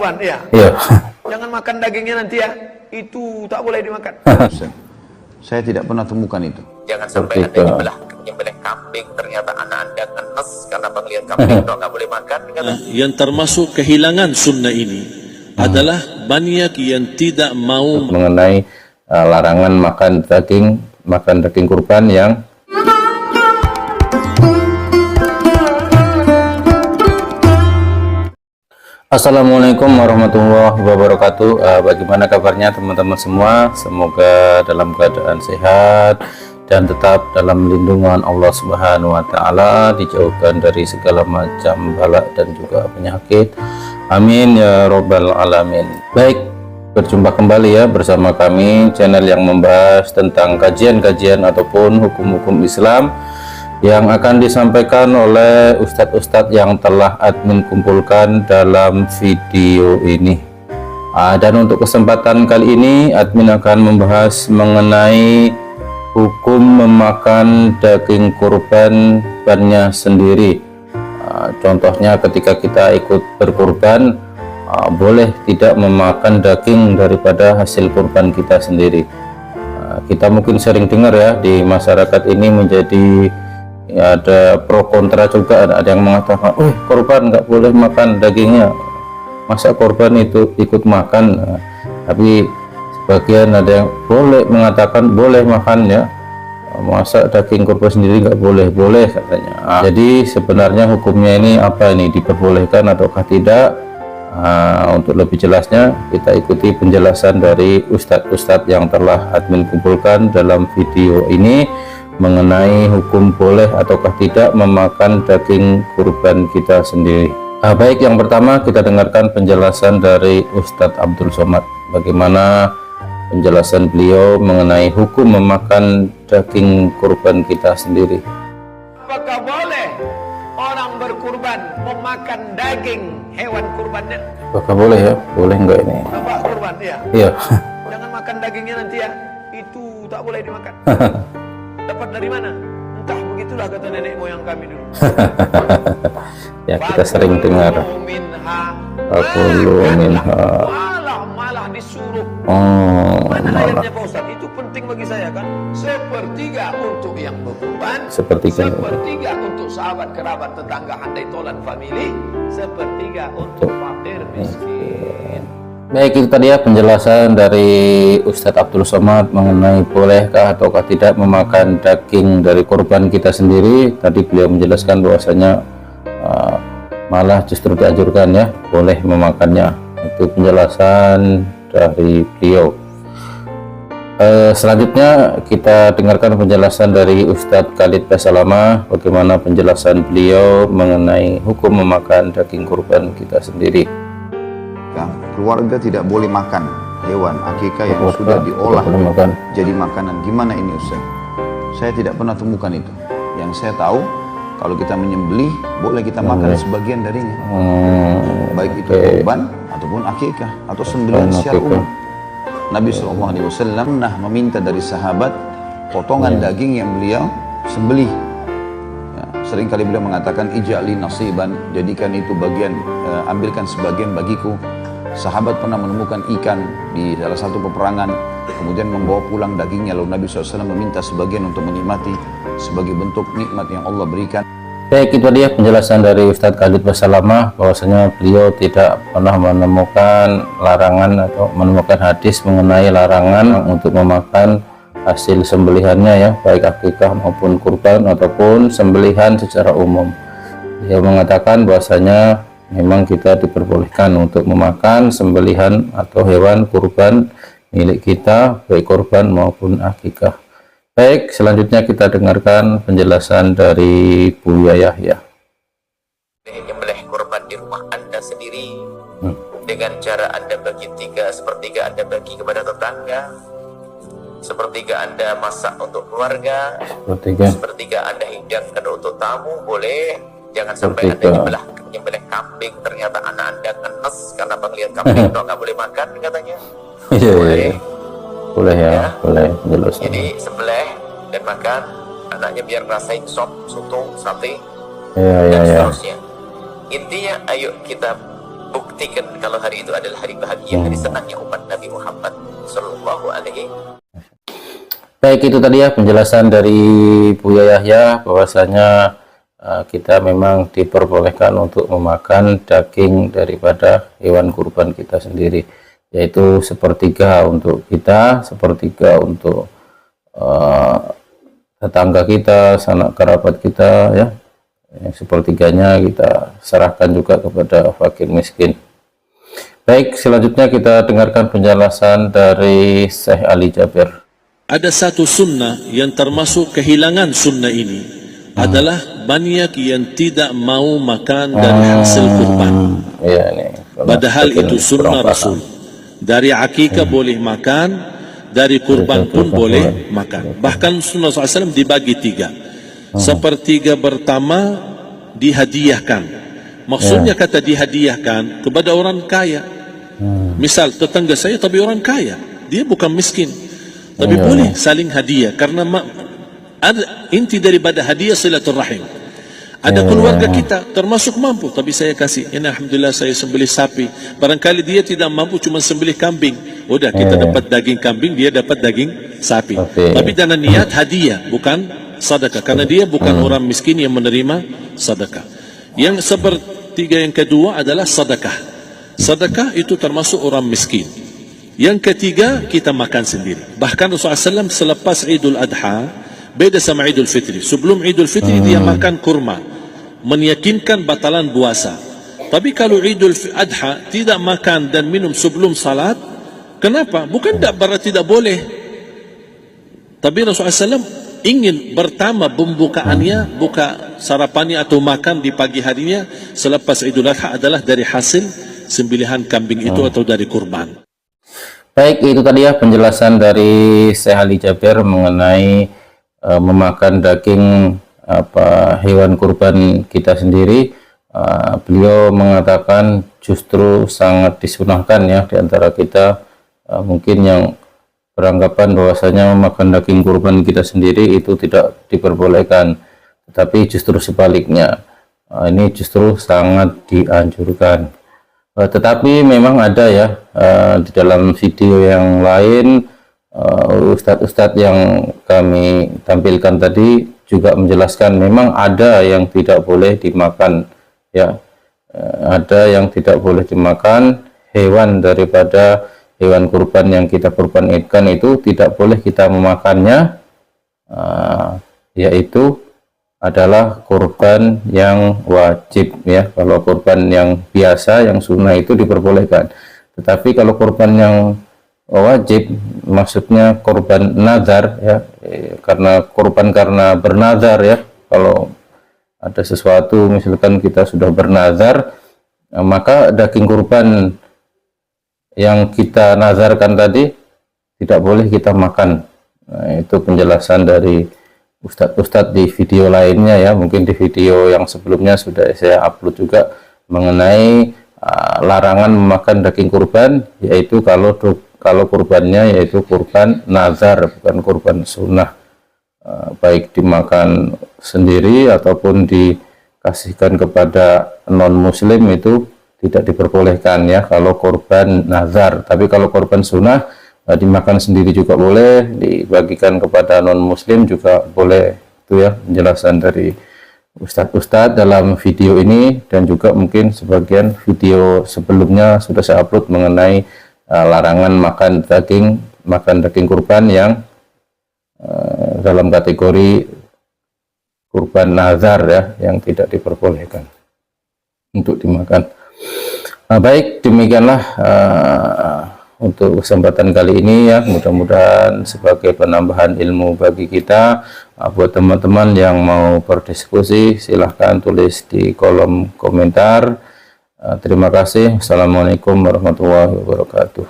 kurban, iya. Iya. Jangan makan dagingnya nanti ya. Itu tak boleh dimakan. Saya tidak pernah temukan itu. Jangan sampai Anda nyembelih kambing, ternyata anak Anda ngenes karena penglihat kambing itu nggak boleh makan. Yang termasuk kehilangan sunnah ini adalah banyak yang tidak mau Mengenai larangan makan daging kurban yang Assalamualaikum warahmatullahi wabarakatuh. Bagaimana kabarnya teman-teman semua? Semoga dalam keadaan sehat dan tetap dalam lindungan Allah Subhanahu wa taala, dijauhkan dari segala macam bala dan juga penyakit. Amin ya robbal alamin. Baik, berjumpa kembali ya bersama kami, channel yang membahas tentang kajian-kajian ataupun hukum-hukum Islam yang akan disampaikan oleh ustadz-ustadz yang telah admin kumpulkan dalam video ini. Dan untuk kesempatan kali ini admin akan membahas mengenai hukum memakan daging kurban bannya sendiri. Contohnya ketika kita ikut berkurban, boleh tidak memakan daging daripada hasil kurban kita sendiri. Kita mungkin sering dengar ya, di masyarakat ini menjadi ada pro kontra juga. Ada yang mengatakan, korban nggak boleh makan dagingnya, masa korban itu ikut makan. Tapi sebagian ada yang mengatakan boleh makan ya, masa daging korban sendiri nggak boleh katanya. Jadi sebenarnya hukumnya ini apa, ini diperbolehkan ataukah tidak? Untuk lebih jelasnya kita ikuti penjelasan dari ustadz-ustadz yang telah admin kumpulkan dalam video ini mengenai hukum boleh ataukah tidak memakan daging kurban kita sendiri. Baik, yang pertama kita dengarkan penjelasan dari Ustadz Abdul Somad. Bagaimana penjelasan beliau mengenai hukum memakan daging kurban kita sendiri. Apakah boleh orang berkurban memakan daging hewan kurbannya? Apakah boleh ya? Boleh enggak ini? Bapak kurban, iya. Iya. Jangan makan dagingnya nanti ya. Itu tak boleh dimakan. Dapat dari mana? Entah, begitulah kata nenek moyang kami dulu. Ya, kita sering dengar. Fakulu minha. Malah disuruh. Mana ayatnya Pak Ustadz? Itu penting bagi saya kan. Sepertiga untuk yang berkurban, Sepertiga untuk sahabat, kerabat, tetangga, handai tolan, family, sepertiga untuk fakir miskin. Baik, itu tadi ya penjelasan dari Ustadz Abdul Somad mengenai bolehkah ataukah tidak memakan daging dari kurban kita sendiri. Tadi beliau menjelaskan bahwasanya malah justru dianjurkan ya, boleh memakannya. Itu penjelasan dari beliau. Selanjutnya kita dengarkan penjelasan dari Ustadz Khalid Basalamah. Bagaimana penjelasan beliau mengenai hukum memakan daging kurban kita sendiri. Keluarga tidak boleh makan hewan akikah yang sudah diolah jadi makanan. Gimana ini Ustaz? Saya tidak pernah temukan itu. Yang saya tahu, kalau kita menyembelih boleh kita makan sebagian darinya, baik itu kurban ataupun akikah atau sembelihan secara umum. Nabi SAW pernah meminta dari sahabat potongan daging yang beliau sembelih. Seringkali beliau mengatakan ija'li nasiban, jadikan itu bagian, ambilkan sebagian bagiku. Sahabat pernah menemukan ikan di salah satu peperangan, kemudian membawa pulang dagingnya, lalu Nabi SAW meminta sebagian untuk menikmati sebagai bentuk nikmat yang Allah berikan. Baik, itu dia penjelasan dari Ustadz Khalid Basalamah, bahwasanya beliau tidak pernah menemukan larangan atau menemukan hadis mengenai larangan untuk memakan hasil sembelihannya ya, baik akikah maupun kurban ataupun sembelihan secara umum. Dia mengatakan bahwasanya memang kita diperbolehkan untuk memakan sembelihan atau hewan kurban milik kita, baik kurban maupun akikah. Baik, selanjutnya kita dengarkan penjelasan dari Buya Yahya. Menyembelih kurban di rumah Anda sendiri dengan cara Anda bagi sepertiga Anda bagi kepada tetangga, sepertiga Anda masak untuk keluarga, sepertiga Anda hidangkan untuk tamu, boleh. Jangan sampai Anda nyembelih kambing, ternyata anak Anda ngenes karena penglihat kambing itu nggak boleh makan katanya. Boleh ya, boleh jelas. Jadi sembelih dan makan, anaknya biar ngerasain sop, soto, sate, dan seterusnya. Intinya ayo kita buktikan kalau hari itu adalah hari bahagia, hari senangnya umat Nabi Muhammad Sallallahu Alaihi. Baik, itu tadi ya penjelasan dari Buya Yahya bahwasanya kita memang diperbolehkan untuk memakan daging daripada hewan kurban kita sendiri, yaitu sepertiga untuk kita, sepertiga untuk tetangga kita, sanak kerabat kita ya. Yang sepertiganya kita serahkan juga kepada fakir miskin. Baik, selanjutnya kita dengarkan penjelasan dari Syekh Ali Jabir. Ada satu sunnah yang termasuk kehilangan sunnah ini adalah banyak yang tidak mau makan dari hasil kurban. Ya, ini, Padahal itu sunnah Rasul. Dari akikah boleh makan, dari kurban pun boleh makan. Bahkan sunnah SAW dibagi tiga. Sepertiga pertama dihadiahkan. Maksudnya kata dihadiahkan kepada orang kaya. Misal tetangga saya tapi orang kaya, dia bukan miskin. Tapi boleh saling hadiah karena inti daripada hadiah silaturahim. Ada keluarga kita termasuk mampu, tapi saya kasih, ini alhamdulillah saya sembelih sapi. Barangkali dia tidak mampu cuma sembelih kambing. Udah kita dapat daging kambing, dia dapat daging sapi. Tapi dengan niat hadiah, bukan sedekah, karena dia bukan orang miskin yang menerima sedekah. Yang sepertiga yang kedua adalah sedekah. Sedekah itu termasuk orang miskin. Yang ketiga kita makan sendiri. Bahkan Rasulullah SAW selepas Idul Adha beda sama Idul Fitri. Sebelum Idul Fitri dia makan kurma, meyakinkan batalan puasa. Tapi kalau Idul Adha tidak makan dan minum sebelum salat, kenapa? Bukan berarti tidak boleh. Tapi Rasulullah SAW ingin pertama pembukaannya, buka sarapannya atau makan di pagi harinya selepas Idul Adha adalah dari hasil sembelihan kambing itu atau dari kurban. Baik, itu tadi ya penjelasan dari Syekh Ali Jabir mengenai memakan daging hewan kurban kita sendiri. Beliau mengatakan justru sangat disunahkan ya di antara kita mungkin yang beranggapan bahwasanya memakan daging kurban kita sendiri itu tidak diperbolehkan, tetapi justru sebaliknya ini justru sangat dianjurkan. Tetapi memang ada ya di dalam video yang lain ustadz-ustadz yang kami tampilkan tadi juga menjelaskan memang ada yang tidak boleh dimakan ya, ada yang tidak boleh dimakan hewan daripada hewan kurban yang kita kurbankan itu tidak boleh kita memakannya, yaitu adalah kurban yang wajib ya. Kalau kurban yang biasa yang sunnah itu diperbolehkan, tetapi kalau kurban yang wajib maksudnya kurban nazar ya, karena kurban karena bernazar ya. Kalau ada sesuatu misalkan kita sudah bernazar, maka daging kurban yang kita nazarkan tadi tidak boleh kita makan. Nah, itu penjelasan dari ustadz-ustadz di video lainnya ya, mungkin di video yang sebelumnya sudah saya upload juga mengenai larangan memakan daging kurban, yaitu kalau kurbannya yaitu kurban nazar, bukan kurban sunnah, baik dimakan sendiri ataupun dikasihkan kepada non muslim itu tidak diperbolehkan ya kalau kurban nazar. Tapi kalau kurban sunnah dimakan sendiri juga boleh, dibagikan kepada non muslim juga boleh. Itu ya penjelasan dari ustadz-ustadz dalam video ini, dan juga mungkin sebagian video sebelumnya sudah saya upload mengenai larangan makan daging kurban yang dalam kategori kurban nazar ya, yang tidak diperbolehkan untuk dimakan. Nah, baik, demikianlah untuk kesempatan kali ini ya, mudah-mudahan sebagai penambahan ilmu bagi kita. Buat teman-teman yang mau berdiskusi silahkan tulis di kolom komentar. Terima kasih. Assalamualaikum warahmatullahi wabarakatuh.